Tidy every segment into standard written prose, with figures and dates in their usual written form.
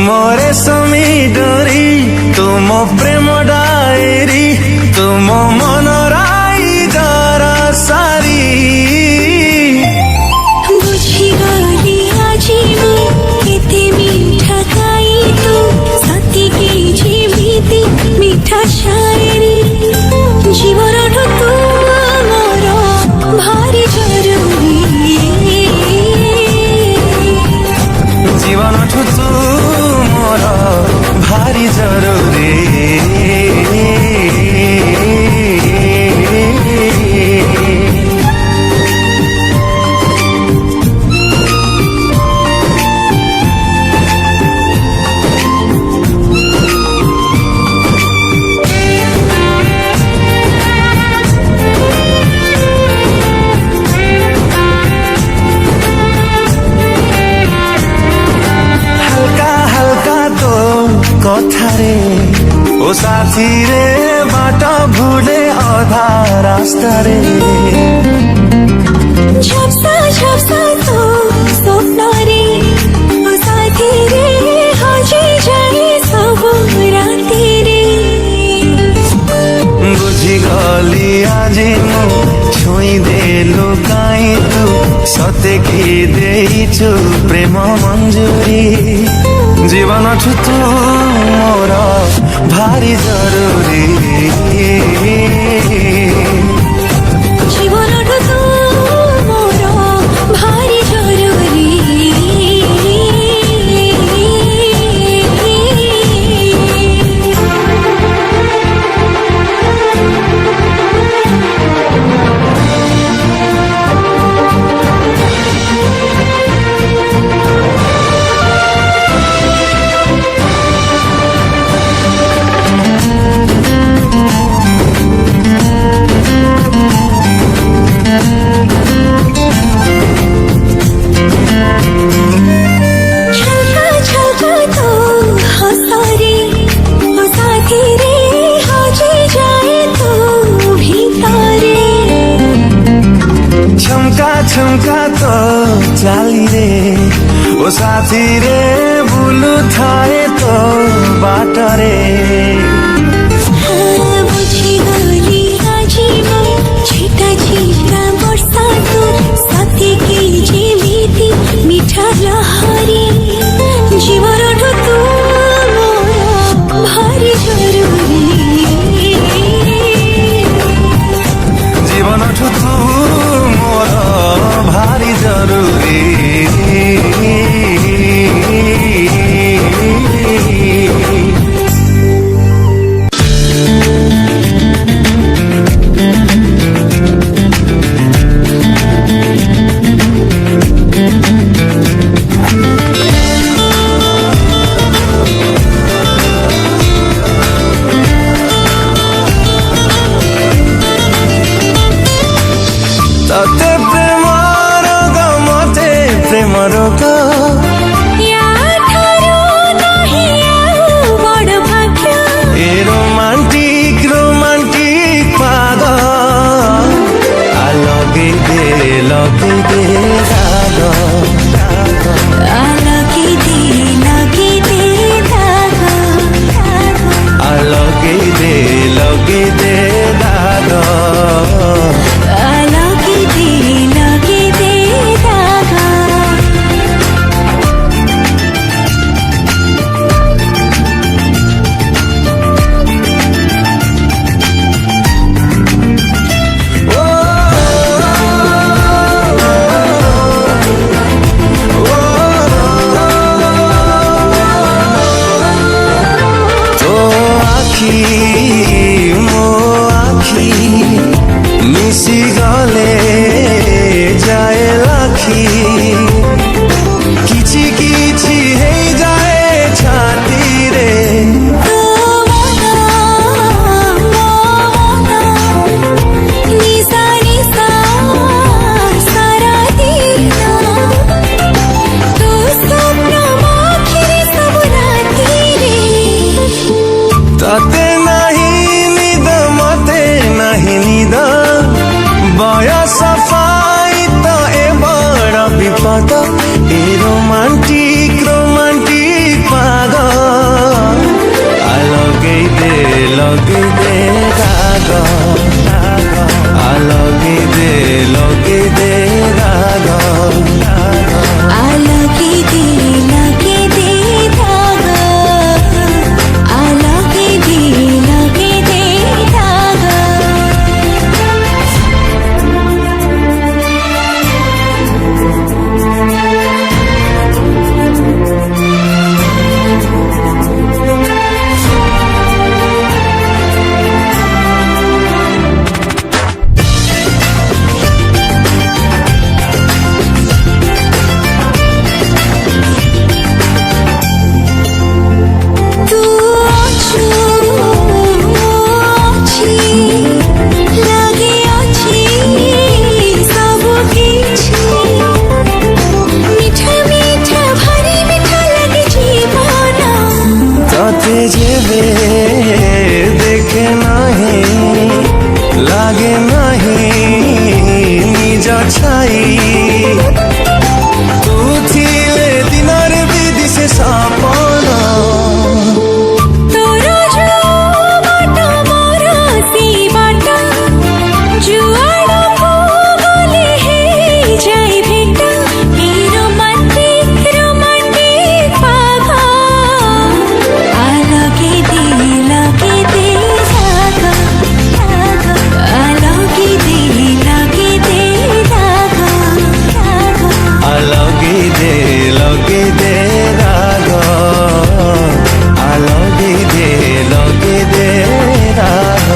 मोरे समी डोरी तुम प्रेम डायरी तुम मनराई जरा सारी बुझी गली आजी केते मीठा खाई तू सती की जीविती मीठा शायरी जीवन तू मोर भारी जरूरी जीवन तू मोर भारी जरूरी कथारे ओ साथी रे बाटा भूले अधा रास्ता रे झपसा झपसा तो स्वप्न रे ओ साथी रे हजे जाए सब राती रे बुझी गली आज मु छुई देलु काई तू सते की देइछु प्रेम मंजूरी जीवन छु तू मोर भारी जरूरी जीवन तू मोर भारी जरूरी छमका तो चाली रे ओ साथी रे बुलु थाए तो बाटरे बुझी गली आजी छिटा छिटा वर्षा तू सती की जीविती मीठा लहरी जीवन तू मोर भारी जरूरी जीवन तू मोर भारी जरूरी तते प्रेम रोग मते प्रेम रोग ए रोमांटिक पाग लगे दे दाग लगे दे दाग मो आखी मिसी गले जाए लाखी किछि किछि हे जाए छाती रे तते नहीं निद मते नहीं निद बयस सफाई तो ए बड़ विपद ए रोमांटिक पागल ଲଗେଇ ଦେ ରାଗ ଲଗେଇ ଦେ ରାଗ ଲଗେଇ ଦେ ଦାଗ ଲଗେଇ ଦେ ଦାଗ। जेबे देखे नहीं लागे नहीं निज छाई तू थिले दिनर विधि से सपना तोरो जो बाट मोर सी बाट जुआड़ को गले हे जाई भेटा हे रोमांटिक पागा लगे दे धागा लगे दे धागा लगे दे राग लगे दे राग।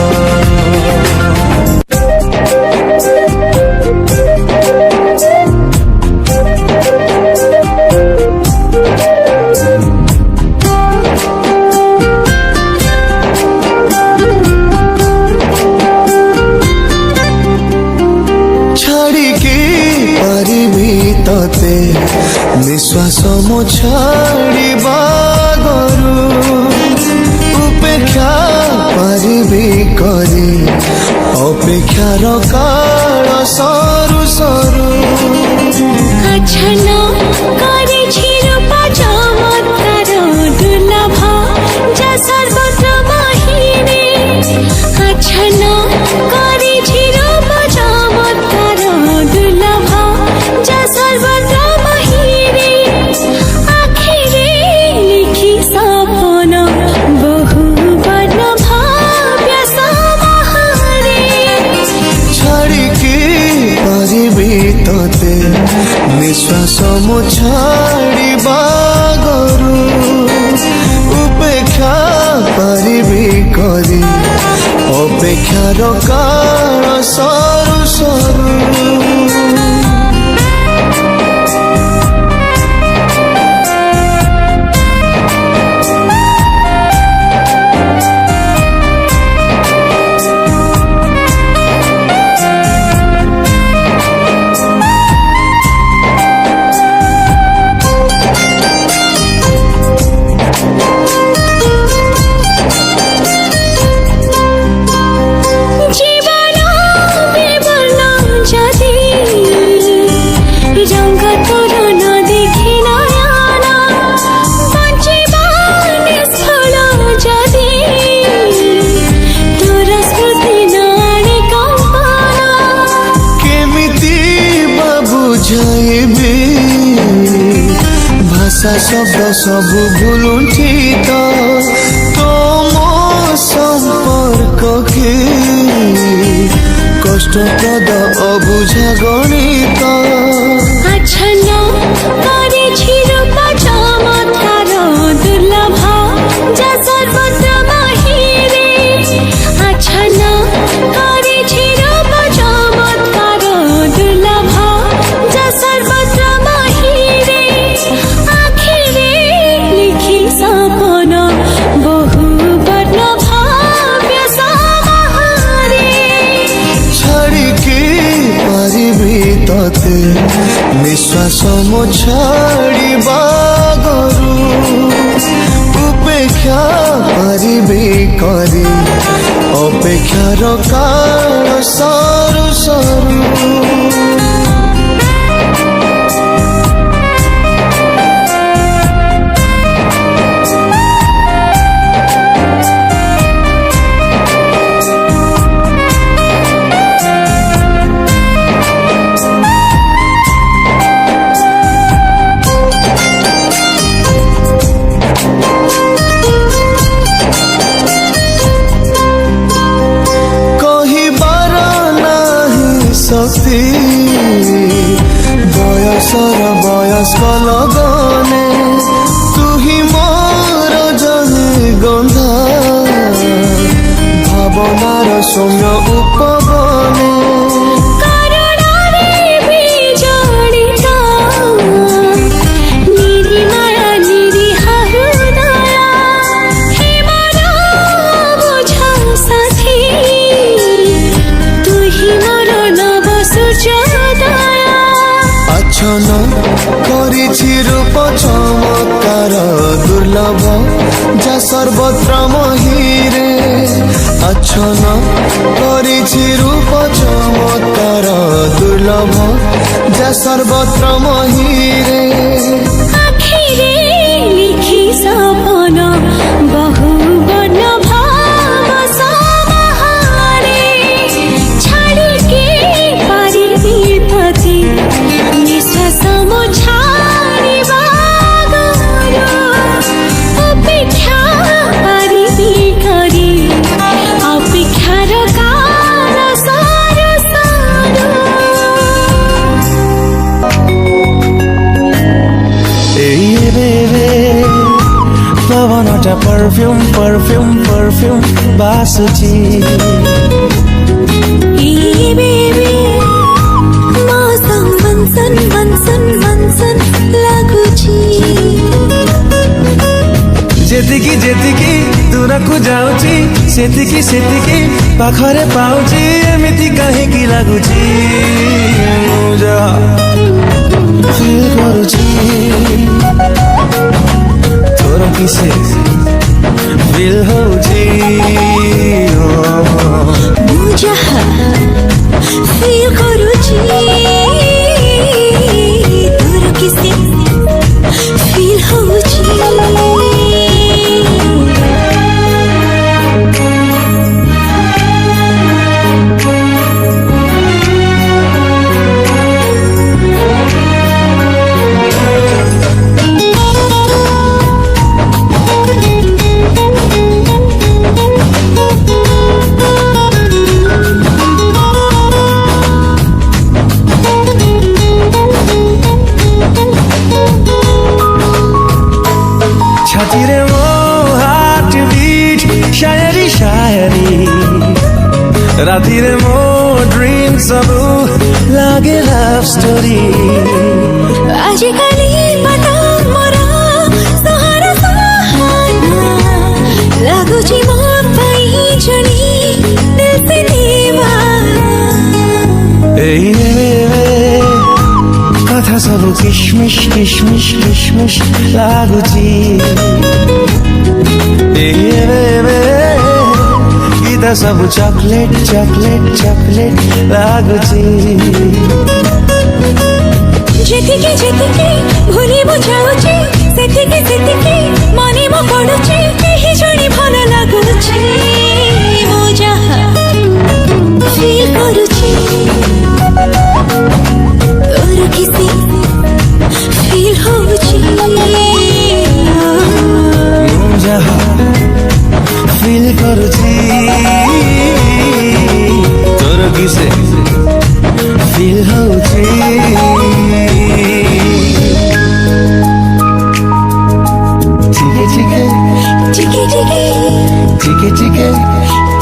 छाड़िकी पारिबी तते निश्वास मो छाड़िबा गरु उपेक्षा पारिबी करी अपेक्षार काल सरू सरू अच्छना करे छिरुपा चमत्कार दुर्लभ जा सर्वत्र महिने अच्छना करे छिरुपा चमत्कार दुर्लभ जा सर्वत्र महिने आखिरे लिखी सपन बहु बन भाव्य समाहारे छाड़िकी पारिबी तते निश्वास मो छाड़िबा गरु उपेक्षा पारिबी करी अपेक्षार काल सरू सरू जीवन विवर्ण जदि रंग तोर न देखि नयना बंचिबा निष्फल जदि तोर स्मृति न आणे कंपना केमिति बुझाइबी भाषा शब्द सब भूलुंठित तोम संपर्क के कष्टप्रद अबुझा गणित अच्छना करे छिरुपा चमत्कार दुर्लभ जा सर्वत्र महिने अच्छना करे छिरुपा चमत्कार दुर्लभ जा सर्वत्र महिने आखिरे लिखी सपन बहु बन भाव्य समाहारे छाड़िकी पारिबी तते निश्वास मो छाड़िबा गरु उपेक्षा पारिबी करी अपेक्षार काल सरू सरू गगने तू ही मोर जहे गंधा भावनार सौम्य उपबने আচ্ছন্ন করেছি রূপ চমৎকার দুর্লভ যা সর্বত্র মহিরে আচ্ছন্ন করেছি রূপ চমৎকার দুর্লভ যা সর্বত্র মহিরে আখিরে লিখি সপন বহু বর্ণ ভাব সমাহারে ছাড়িকে পারিবি পথে নিঃশ্বাস মোছাড়িবা অপেক্ষা পারিবি করি অপেক্ষার কাল সার সার এই বেবে পবনটা পারফিউম পারফিউম পারফিউম বাসুচি এই বেবি মৌসম বনসন বনসন বনসন লাগুছি যেতিকি যেতিকি দূরକୁ ଯାଉଛି ସେତିକି ସେତିକି ପାଖରେ ପାଉଛି ଏମିତି କାହିଁକି ଲାଗୁଛି ମୁଁ ଯାହା ଫିଲ୍ କରୁଛି ତୋର କିସେ ଫିଲ୍ ହଉଛି ମୁଁ ଯାହା ଫିଲ୍ କରୁଛି ତୋର କିସେ ଫିଲ୍ ହଉଛି छातीरे मो हार्ट बीट शायरी शायरी रातिरे मो ड्रीम सब लागे लव स्टोरी आजिकाली पाटा मोरा सहारा सहाना लाଗୁଛି ମୋ ପାଇଁ ଜଣେ ଦିଲ୍ ସେ दीवाना এই কথা ସବୁ কিশমিশ কিশমিশ কিশমিশ ଲାଗୁଛି এই ଗୀତ ସବୁ ଚକଲେଟ୍ ଚକଲେଟ୍ ଚକଲେଟ୍ ଲାଗୁଛି ଯେତିକି ଯେତିକି ଭୁଲି ବୁଝାଉଛି ସେତିକି ସେତିକି ମନେ ମୋ ପଡୁଛି କେହି ଜଣେ ଭଲ ଲାଗୁଛି ମୁଁ ଯାହା ଫିଲ୍ କରୁଛି ତୋର କିଛି ଫିଲ୍ ହଉଛି ମୁଁ ଯାହା ଫିଲ୍ କରୁଛି ତୋର କିସେ ଫିଲ୍ ହଉଛି ଟିକେ ଟିକେ ଟିକେ ଟିକେ ଟିକେ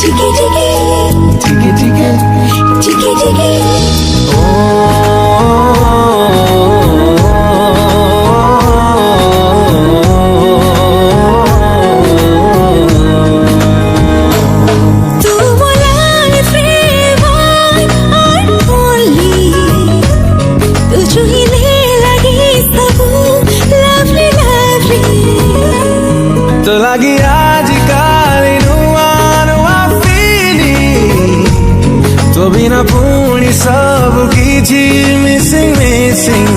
ଟିକେ ଟିକେ ଟିକେ ଟିକେ ଟିକେ ଟିକେ ଟିକେ तू बोला तुझू ही लगी सब लवली लवली तो लगी आज काली नुआ नुआ फीलिंग तो बिना पुणी सब किछि मिसिंग मिसिंग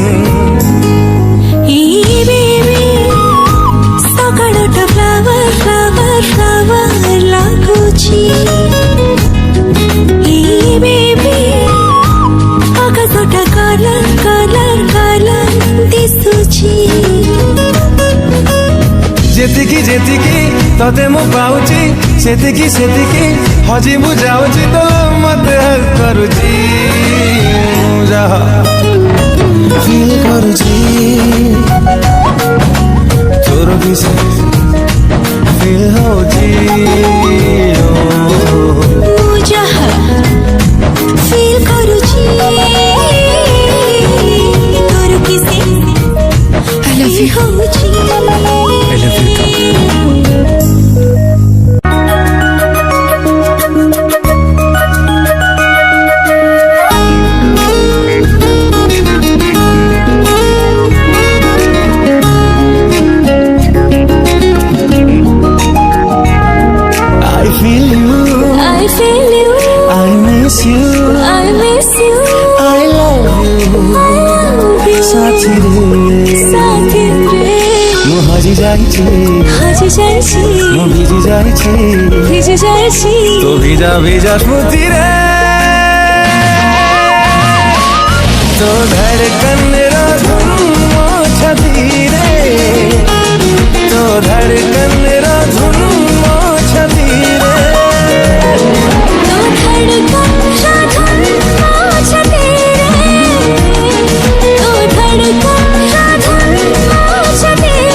ସକାଳଟା ଫ୍ଲାୱାର ଫ୍ଲାୱାର ଫ୍ଲାୱାର ଲାଗୁଛି ବେବି ଆକାଶଟା କଲର କଲର କଲର ଦିଶୁଛି ଯେତିକି ଯେତିକି ତତେ ମୁଁ ପାଉଛି ସେତିକି ସେତିକି ହଜି ମୁଁ ଯାଉଛି ତ ମତେ ହେଲ୍ପ କରୁଛି ମୁଁ ଯାହା feel କରୁଛି ତୋର କିସ feel ହଉଛି ମୁଁ ଯାହା feel କରୁଛି ତୋର କିସି I love you ହଉଛି I love you too. तो ভিজা ভিজা স্মৃতি রে তো ধড়কন রাধুন ছাতি রে তো ধড়কন রাধুন ছাতি রে तो धड़कन राधुन छाती रे तो धड़कन राधुन छाती रे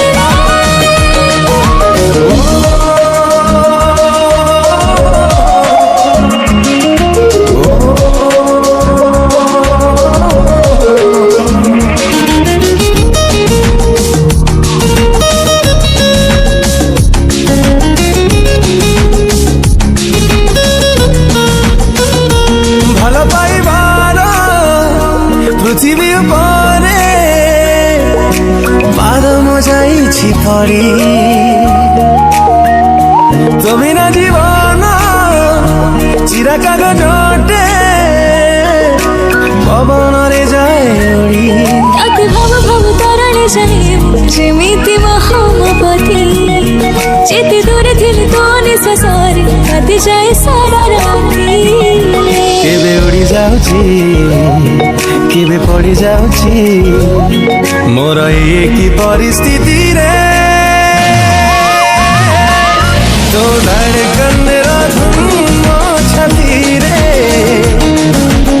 পৃথিবী উপরে পাদ মজাইছি পড়ি তুমি না জীবন চিরা কাগজটে পবনরে যায় উড়ি তাতে ভাব ভাব তারালে যাইব যেমিতি মহামপতি যেতে দূরে ଥିଲେ তো ନିଶ୍ୱାସରେ କାଟି ଯାଏ ସାରା ରାତି କେବେ ଉଡ଼ି ଯାଉଛି କେବେ ପଡ଼ି ଯାଉଛି ମୋର ଏ କି ପରିସ୍ଥିତିରେ ତୋ ଧଡ଼କନ ରାଧୁନ ଛାତିରେ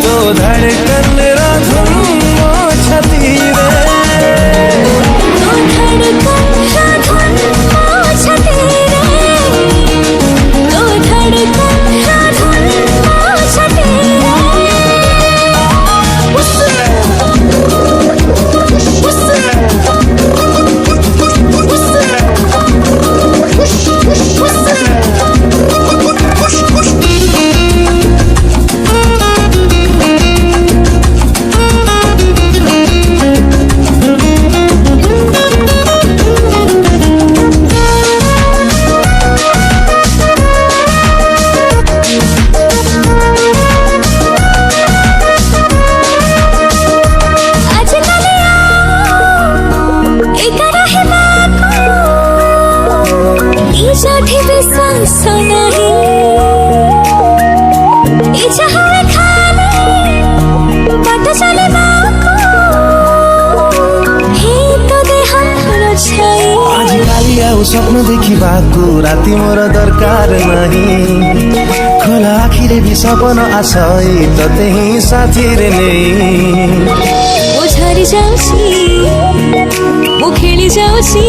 ତୋ ଧଡ଼କନ ରାଧୁନ ଛାତିରେ तो धड़कन राधुन छाती रे तो धड़कन राधुन छाती ସ୍ୱପ୍ନ ଦେଖିବାକୁ ରାତି ମୋର ଦରକାର ନାହିଁ ଖୋଲା ଆଖିରେ ବି ସପନ ଆସଇ ତତେ ହିଁ ସାଥିରେ ନେଇ ମୁଁ ଝରି ଯାଉଛି ମୁଁ ଖେଳି ଯାଉଛି